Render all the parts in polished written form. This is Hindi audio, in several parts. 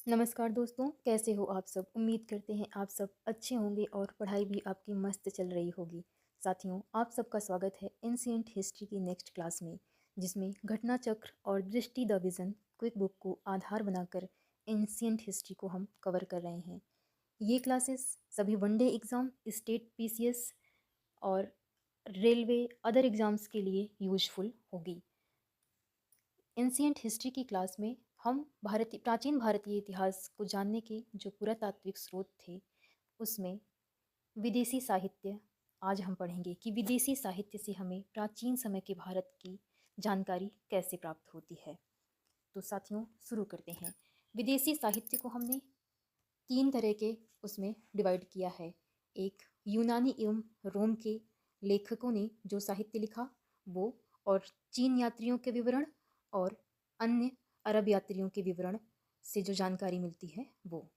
नमस्कार दोस्तों, कैसे हो आप सब। उम्मीद करते हैं आप सब अच्छे होंगे और पढ़ाई भी आपकी मस्त चल रही होगी। साथियों, आप सबका स्वागत है एंशिएंट हिस्ट्री की नेक्स्ट क्लास में, जिसमें घटना चक्र और दृष्टि द विज़न क्विक बुक को आधार बनाकर एंशिएंट हिस्ट्री को हम कवर कर रहे हैं। ये क्लासेस सभी वनडे एग्ज़ाम, स्टेट पीसीएस और रेलवे अदर एग्ज़ाम्स के लिए यूजफुल होगी। एंशिएंट हिस्ट्री की क्लास में हम प्राचीन भारतीय इतिहास को जानने के जो पुरातात्विक स्रोत थे, उसमें विदेशी साहित्य आज हम पढ़ेंगे कि विदेशी साहित्य से हमें प्राचीन समय के भारत की जानकारी कैसे प्राप्त होती है। तो साथियों, शुरू करते हैं। विदेशी साहित्य को हमने तीन तरह के उसमें डिवाइड किया है। एक, यूनानी एवं रोम के लेखकों ने जो साहित्य लिखा वो, और चीन यात्रियों के विवरण और अन्य अरब यात्रियों के विवरण से जो जानकारी मिलती है वो।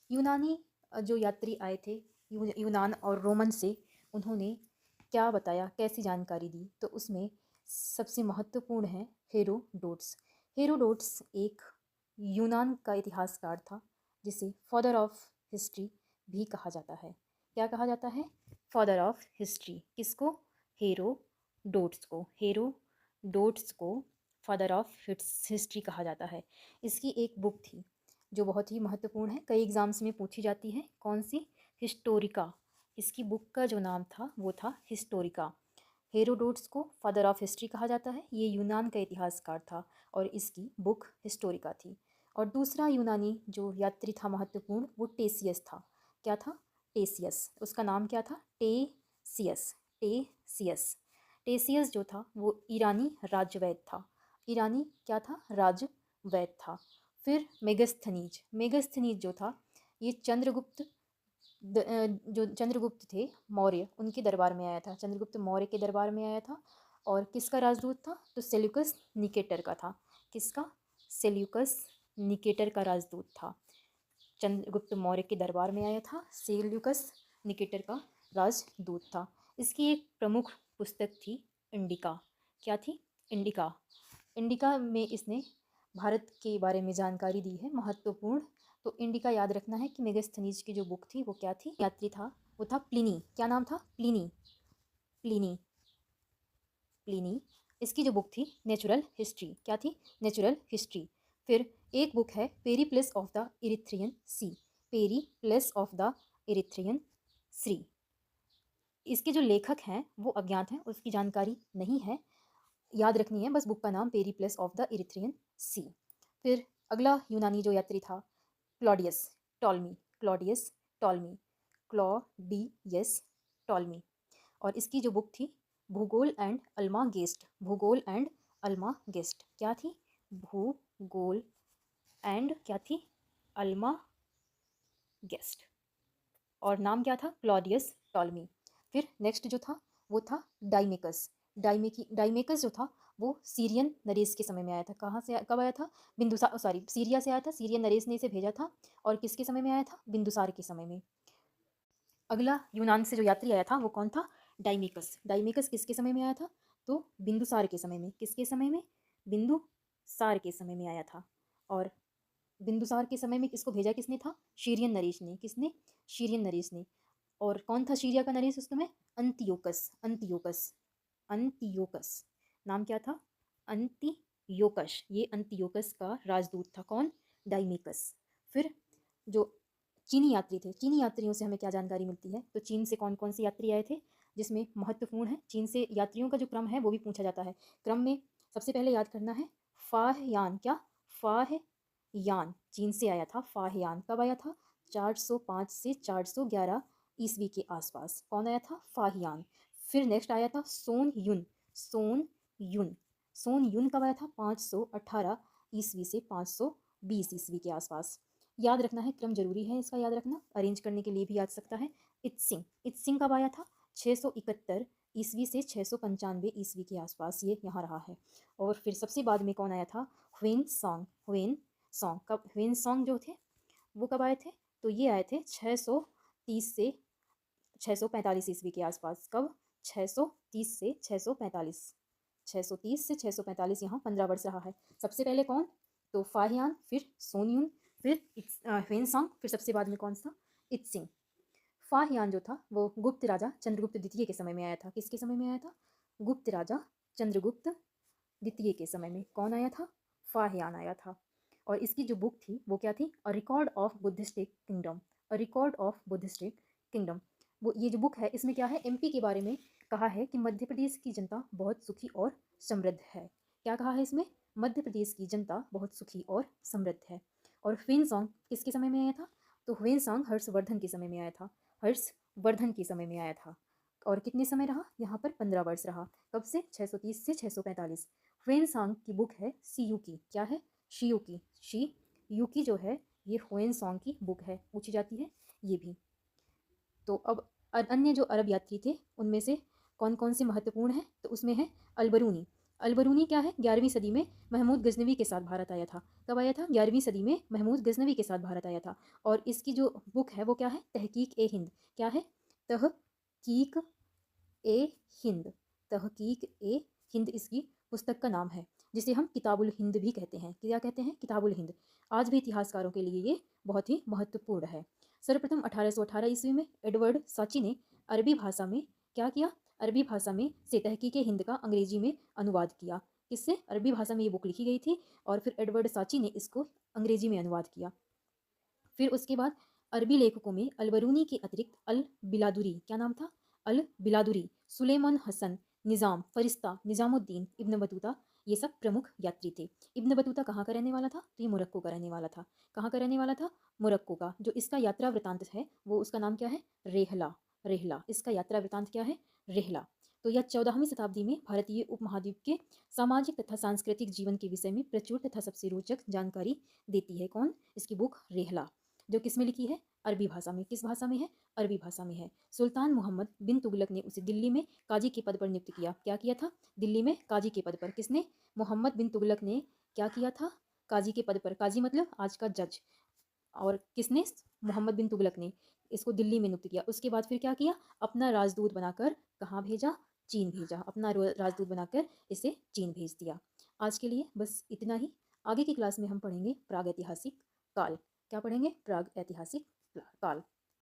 यूनानी जो यात्री आए थे यूनान और रोमन से, उन्होंने क्या बताया, कैसी जानकारी दी, तो उसमें सबसे महत्वपूर्ण है हेरोडोट्स। हेरोडोट्स एक यूनान का इतिहासकार था, जिसे फादर ऑफ हिस्ट्री भी कहा जाता है। क्या कहा जाता है? Father of history. किसको? हेरोडोट्स को। हेरोडोट्स को फादर ऑफ हिस्ट्री कहा जाता है। इसकी एक बुक थी जो बहुत ही महत्वपूर्ण है, कई एग्जाम्स में पूछी जाती है। कौन सी? हिस्टोरिका। इसकी बुक का जो नाम था वो था हिस्टोरिका। हेरोडोट्स को फादर ऑफ हिस्ट्री कहा जाता है। ये यूनान का इतिहासकार था और इसकी बुक हिस्टोरिका थी। और दूसरा यूनानी जो यात्री था महत्वपूर्ण, वो टेसियस था। क्या था? टेसियस। उसका नाम क्या था? टेसियस। टेसियस। टेसियस जो था वो ईरानी राजवैद्य था। ईरानी क्या था? राजवैद्य था। फिर मेगस्थनीज। मेगस्थनीज जो था, ये जो चंद्रगुप्त थे मौर्य, उनके दरबार में आया था। चंद्रगुप्त मौर्य के दरबार में आया था। और किसका राजदूत था? तो सेल्यूकस निकेटर का था। किसका? सेल्यूकस निकेटर का राजदूत था। चंद्रगुप्त मौर्य के दरबार में आया था, सेल्यूकस निकेटर का राजदूत था। इसकी एक प्रमुख पुस्तक थी इंडिका। क्या थी? इंडिका। इंडिका में इसने भारत के बारे में जानकारी दी है महत्वपूर्ण। तो इंडिका याद रखना है कि मेगस्थनीज की जो बुक थी वो क्या थी? यात्री था वो था प्लिनी। क्या नाम था? प्लिनी। प्लिनी। प्लिनी। इसकी जो बुक थी नेचुरल हिस्ट्री। क्या थी? Natural history. फिर एक बुक है Periplus of the Erythraean sea. Periplus of the Erythraean sea. इसके जो लेखक हैं वो अज्ञात हैं, उसकी जानकारी नहीं है, याद रखनी है बस बुक का नाम पेरीप्लस ऑफ द इरिथ्रियन सी। फिर अगला यूनानी जो यात्री था Claudius Ptolemy. Claudius Ptolemy. Claudius Ptolemy. और इसकी जो बुक थी भूगोल एंड अल्मा गेस्ट। भूगोल एंड अल्मा गेस्ट। क्या थी? भूगोल एंड क्या थी? अल्मा गेस्ट। और नाम क्या था? Claudius Ptolemy. फिर नेक्स्ट जो था वो था डाइमेकस। डाइमेकस जो था वो सीरियन नरेश के समय में आया था। कहाँ से, कब आया था? बिंदुसार, सॉरी, सीरिया से आया था। सीरियन नरेश ने इसे भेजा था। और किसके समय में आया था? बिंदुसार के समय में। अगला यूनान से जो यात्री आया था वो कौन था? डाइमेकस। डाइमेकस किसके समय में आया था? तो बिंदुसार के समय में। किसके समय में? बिंदुसार के समय में आया था। और बिंदुसार के समय में इसको भेजा किसने था? सीरियन नरेश ने। किसने? सीरियन नरेश ने। और कौन था सीरिया का नरेश उस समय? अंतियोकस। अंतियोकस। अंतियोकस। नाम क्या था? अंतियोकस। ये अंतियोकस का राजदूत था। कौन? डाइमेकस। फिर जो चीनी यात्री थे, चीनी यात्रियों से हमें क्या जानकारी मिलती है? तो चीन से कौन कौन से यात्री आए थे, जिसमें महत्वपूर्ण है चीन से यात्रियों का जो क्रम है वो भी पूछा जाता है। क्रम में सबसे पहले याद करना है फाहयान। क्या? फाहयान चीन से आया था। फाहयान कब आया था? 405 से 411 ईस्वी के आसपास। कौन आया था? फाहियान। फिर नेक्स्ट आया था सोन युन। सोन युन। सोन युन कब आया था? 518 ईस्वी से 520 ईस्वी के आसपास। याद रखना है, क्रम जरूरी है इसका याद रखना, अरेंज करने के लिए भी याद सकता है। इत्सिंग। इत्सिंग कब आया था? 671 ईस्वी से 695 ईस्वी के आसपास ये यहाँ रहा है। और फिर सबसे बाद में कौन आया था? ह्वेन सॉन्ग। ह्वेन सॉन्ग कब? ह्वेन सॉन्ग जो थे वो कब आए थे? तो ये आए थे 630 से 645 ईस्वी के आसपास। कब? 630 से 645। 630 से 645, यहाँ 15 वर्ष रहा है। सबसे पहले कौन? तो फाहियान, फिर सोनयुन, फिर ह्वेनसांग, फिर सबसे बाद में कौन सा, इत्सिंग। फाहियान जो था वो गुप्त राजा चंद्रगुप्त द्वितीय के समय में आया था। किसके समय में आया था? गुप्त राजा चंद्रगुप्त द्वितीय के समय में कौन आया था? फाहियान आया था। और इसकी जो बुक थी वो क्या थी? A record of Buddhistic kingdom. A record of Buddhistic kingdom. वो ये जो बुक है इसमें क्या है? एमपी के बारे में कहा है कि मध्य प्रदेश की जनता बहुत सुखी और समृद्ध है। क्या कहा है इसमें? मध्य प्रदेश की जनता बहुत सुखी और समृद्ध है। और ह्वेनसांग किसके समय में आया था? तो ह्वेनसांग हर्षवर्धन के समय में आया था। हर्षवर्धन के समय में आया था। और कितने समय रहा यहाँ पर? 15 वर्ष रहा। कब से? 630 से 645। ह्वेनसांग की बुक है सीयूकी। क्या है? शियूकी। शी यूकी जो है ये ह्वेनसांग की बुक है, पूछी जाती है ये भी। तो अब अन्य जो अरब यात्री थे उनमें से कौन कौन से महत्वपूर्ण हैं? तो उसमें है अलबरूनी। अलबरूनी क्या है? 11वीं सदी में महमूद गजनवी के साथ भारत आया था। कब आया था? 11वीं सदी में महमूद गजनवी के साथ भारत आया था। और इसकी जो बुक है वो क्या है? तहकीक ए हिंद। क्या है? तहकीक ए हिंद। तहकीक ए हिंद इसकी पुस्तक का नाम है, जिसे हम किताबुल हिंद भी कहते हैं। क्या कहते हैं? किताबुल हिंद। आज भी इतिहासकारों के लिए ये बहुत ही महत्वपूर्ण है। सर्वप्रथम 1818 ईस्वी में एडवर्ड साची ने अरबी भाषा में क्या किया? अरबी भाषा में से तहकीक हिंद का अंग्रेजी में अनुवाद किया। किससे? अरबी भाषा में ये बुक लिखी गई थी और फिर एडवर्ड साची ने इसको अंग्रेजी में अनुवाद किया। फिर उसके बाद अरबी लेखकों में अलबरूनी के अतिरिक्त अल बिलादुरी, क्या नाम था? अल बिलादुरी, सुलेमान हसन, निज़ाम फरिश्ता, निज़ामुद्दीन, इब्न बतूता, ये सब प्रमुख यात्री थे। इब्न बतूता कहाँ का रहने वाला था? तो ये मोरक्को का रहने वाला था। कहाँ का रहने वाला था? मोरक्को का। जो इसका यात्रा वृतांत है वो उसका नाम क्या है? रेहला। रेहला इसका यात्रा वृतांत क्या है? रेहला। तो यह 14वीं शताब्दी में भारतीय उपमहाद्वीप के सामाजिक तथा सांस्कृतिक जीवन के विषय में प्रचुर तथा सबसे रोचक जानकारी देती है। कौन? इसकी बुक रेहला, जो किस में लिखी है? अरबी भाषा में। किस भाषा में है? अरबी भाषा में है। सुल्तान मोहम्मद बिन तुगलक ने उसे दिल्ली में काजी के पद पर नियुक्त किया। क्या किया था? दिल्ली में काजी के पद पर। किसने? मोहम्मद बिन तुगलक ने क्या किया था? काजी के पद पर। काजी मतलब आज का जज। और किसने? मोहम्मद बिन तुगलक ने इसको दिल्ली में नियुक्त किया। उसके बाद फिर क्या किया? अपना राजदूत बनाकर कहाँ भेजा? चीन भेजा। अपना राजदूत बनाकर इसे चीन भेज दिया। आज के लिए बस इतना ही। आगे की क्लास में हम पढ़ेंगे प्राग ऐतिहासिक काल। क्या पढ़ेंगे? प्राग ऐतिहासिक काल।